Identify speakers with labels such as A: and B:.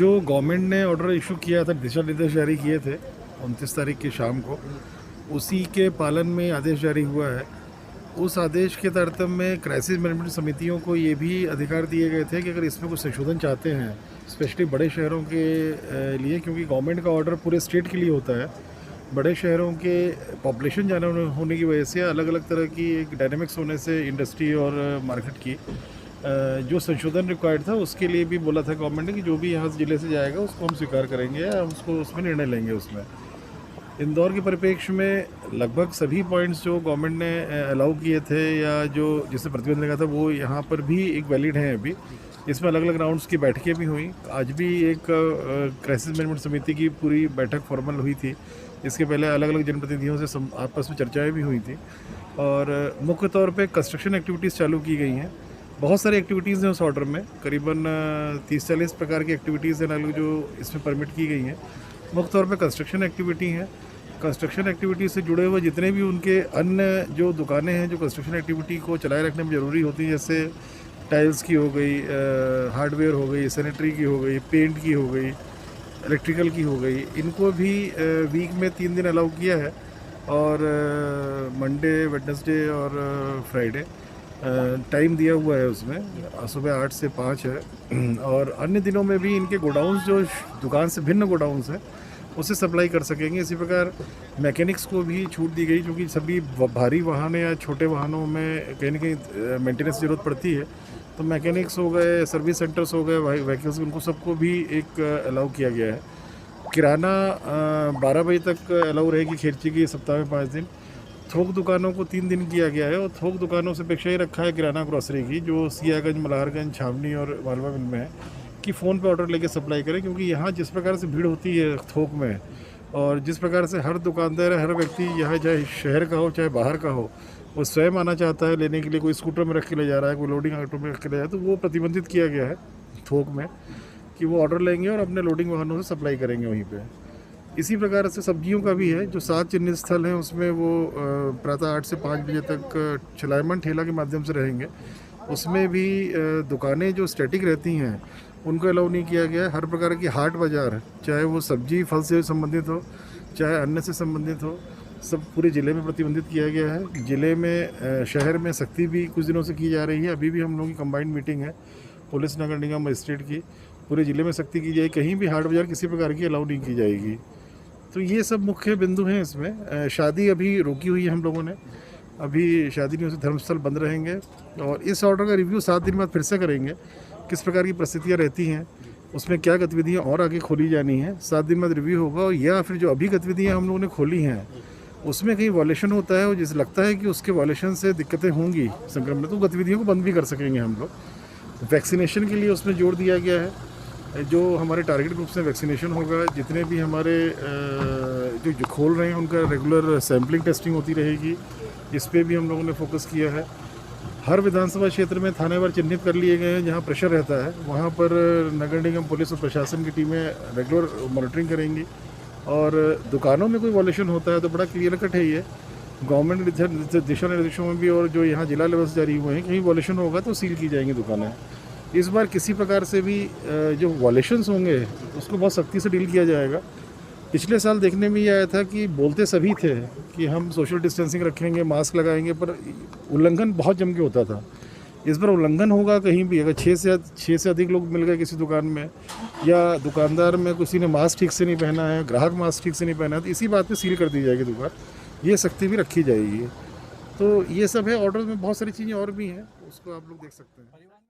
A: जो गवर्नमेंट ने order issue किया था, दिशा निर्देश जारी किए थे 29 तारीख की शाम को, उसी के पालन में आदेश जारी हुआ है। उस आदेश के तारतम्य में क्राइसिस मैनेजमेंट समितियों को ये भी अधिकार दिए गए थे कि अगर इसमें कुछ संशोधन चाहते हैं, स्पेशली बड़े शहरों के लिए, क्योंकि गवर्नमेंट का ऑर्डर पूरे स्टेट के लिए होता है, बड़े शहरों के पॉपुलेशन ज़्यादा होने की वजह से, अलग अलग तरह की एक डायनेमिक्स होने से इंडस्ट्री और मार्केट की जो संशोधन रिक्वायर्ड था, उसके लिए भी बोला था गवर्नमेंट ने कि जो भी यहाँ ज़िले से जाएगा उसको हम स्वीकार करेंगे, हम उसको उसमें निर्णय लेंगे। उसमें इंदौर के परिप्रेक्ष्य में लगभग सभी पॉइंट्स जो गवर्नमेंट ने अलाउ किए थे या जो जिससे प्रतिबंध लगा था, वो यहाँ पर भी एक वैलिड हैं अभी। इसमें अलग अलग राउंड्स की बैठकें भी हुई। आज भी एक क्राइसिस मैनेजमेंट समिति की पूरी बैठक फॉर्मल हुई थी। इसके पहले अलग अलग जनप्रतिनिधियों से आपस में चर्चाएं भी हुई थी और मुख्य तौर पे कंस्ट्रक्शन एक्टिविटीज़ चालू की गई हैं। बहुत सारी एक्टिविटीज़ हैं उस ऑर्डर में, करीबन 30-40 प्रकार की एक्टिविटीज़ हैं अलग जो इसमें परमिट की गई हैं। मुख्य तौर पे कंस्ट्रक्शन एक्टिविटी हैं। कंस्ट्रक्शन एक्टिविटी से जुड़े हुए जितने भी उनके अन्य जो दुकानें हैं जो कंस्ट्रक्शन एक्टिविटी को चलाए रखने में ज़रूरी होती हैं, जैसे टाइल्स की हो गई, हार्डवेयर हो गई, सैनिटरी की हो गई, पेंट की हो गई, इलेक्ट्रिकल की हो गई, इनको भी वीक में 3 दिन अलाउ किया है और मंडे, वेडनेसडे और फ्राइडे टाइम दिया हुआ है। उसमें सुबह 8 से 5 है और अन्य दिनों में भी इनके गोडाउन्स जो दुकान से भिन्न गोडाउन्स हैं उसे सप्लाई कर सकेंगे। इसी प्रकार मैकेनिक्स को भी छूट दी गई, क्योंकि सभी भारी वाहन या छोटे वाहनों में कहीं ना कहीं मेंटेनेंस की ज़रूरत पड़ती है, तो मैकेनिक्स हो गए, सर्विस सेंटर्स हो गए, व्हीकल्स, उनको सबको भी एक अलाउ किया गया है। किराना 12 बजे तक अलाउ रहेगी खेरची की, सप्ताह में 5 दिन। थोक दुकानों को 3 दिन किया गया है और थोक दुकानों से अपेक्षा ही रखा है किराना ग्रॉसरी की, जो सियागंज, मल्हारगंज, छावनी और मालवा मिल में है, कि फ़ोन पे ऑर्डर लेके सप्लाई करें। क्योंकि यहाँ जिस प्रकार से भीड़ होती है थोक में और जिस प्रकार से हर दुकानदार, हर व्यक्ति यहाँ चाहे शहर का हो चाहे बाहर का हो, वो स्वयं आना चाहता है लेने के लिए। कोई स्कूटर में रख के ले जा रहा है, कोई लोडिंग ऑटो में रख के ले जा रहा है, तो वो प्रतिबंधित किया गया है थोक में कि वो ऑर्डर लेंगे और अपने लोडिंग वाहनों से सप्लाई करेंगे वहीं पे। इसी प्रकार से सब्जियों का भी है, जो 7 चिन्हित स्थल हैं उसमें वो प्रातः 8 से 5 बजे तक चलायमान ठेला के माध्यम से रहेंगे। उसमें भी दुकानें जो स्टैटिक रहती हैं उनको अलाउ नहीं किया गया है। हर प्रकार की हाट बाज़ार, चाहे वो सब्जी फल से संबंधित हो चाहे अन्य से संबंधित हो, सब पूरे ज़िले में प्रतिबंधित किया गया है। ज़िले में शहर में सख्ती भी कुछ दिनों से की जा रही है। अभी भी हम लोगों की कंबाइंड मीटिंग है पुलिस, नगर निगम, मजिस्ट्रेट की। पूरे ज़िले में सख्ती की जाएगी, कहीं भी हाट बाज़ार किसी प्रकार की अलाउ नहीं की जाएगी। तो ये सब मुख्य बिंदु हैं इसमें। शादी अभी रोकी हुई है हम लोगों ने, अभी शादी नहीं हो सकती, धर्मस्थल बंद रहेंगे और इस ऑर्डर का रिव्यू 7 दिन बाद फिर से करेंगे, किस प्रकार की परिस्थितियाँ रहती हैं, उसमें क्या गतिविधियाँ और आगे खोली जानी है। 7 दिन बाद रिव्यू होगा और या फिर जो अभी गतिविधियाँ हम लोगों ने खोली हैं उसमें कहीं वॉलेशन होता है और जिस लगता है कि उसके वॉलेशन से दिक्कतें होंगी संक्रमण, तो गतिविधियों को बंद भी कर सकेंगे हम लोग। वैक्सीनेशन के लिए उसमें जोर दिया गया है, जो हमारे टारगेट ग्रुप से वैक्सीनेशन होगा। जितने भी हमारे जो खोल रहे हैं उनका रेगुलर सैम्पलिंग टेस्टिंग होती रहेगी, इस पर भी हम लोगों ने फोकस किया है। हर विधानसभा क्षेत्र में थानेवार चिन्हित कर लिए गए हैं जहां प्रेशर रहता है, वहां पर नगर निगम, पुलिस और प्रशासन की टीमें रेगुलर मॉनिटरिंग करेंगी। और दुकानों में कोई वॉल्यूशन होता है तो बड़ा क्लियर कट है ये, गवर्नमेंट दिशा निर्देशों में भी और जो यहाँ जिला लेवल से जारी हुए हैं, कहीं वॉल्यूशन होगा तो सील की जाएंगी दुकानें। इस बार किसी प्रकार से भी जो वॉल्यूशंस होंगे उसको बहुत सख्ती से डील किया जाएगा। पिछले साल देखने में ये आया था कि बोलते सभी थे कि हम सोशल डिस्टेंसिंग रखेंगे, मास्क लगाएंगे, पर उल्लंघन बहुत जम के होता था। इस बार उल्लंघन होगा कहीं भी, अगर 6 से अधिक लोग मिल गए किसी दुकान में या दुकानदार में किसी ने मास्क ठीक से नहीं पहना है, ग्राहक मास्क ठीक से नहीं पहना है, तो इसी बात पे सील कर दी जाएगी दुकान। ये सख्ती भी रखी जाएगी। तो ये सब है ऑर्डर में, बहुत सारी चीज़ें और भी हैं, उसको आप लोग देख सकते हैं।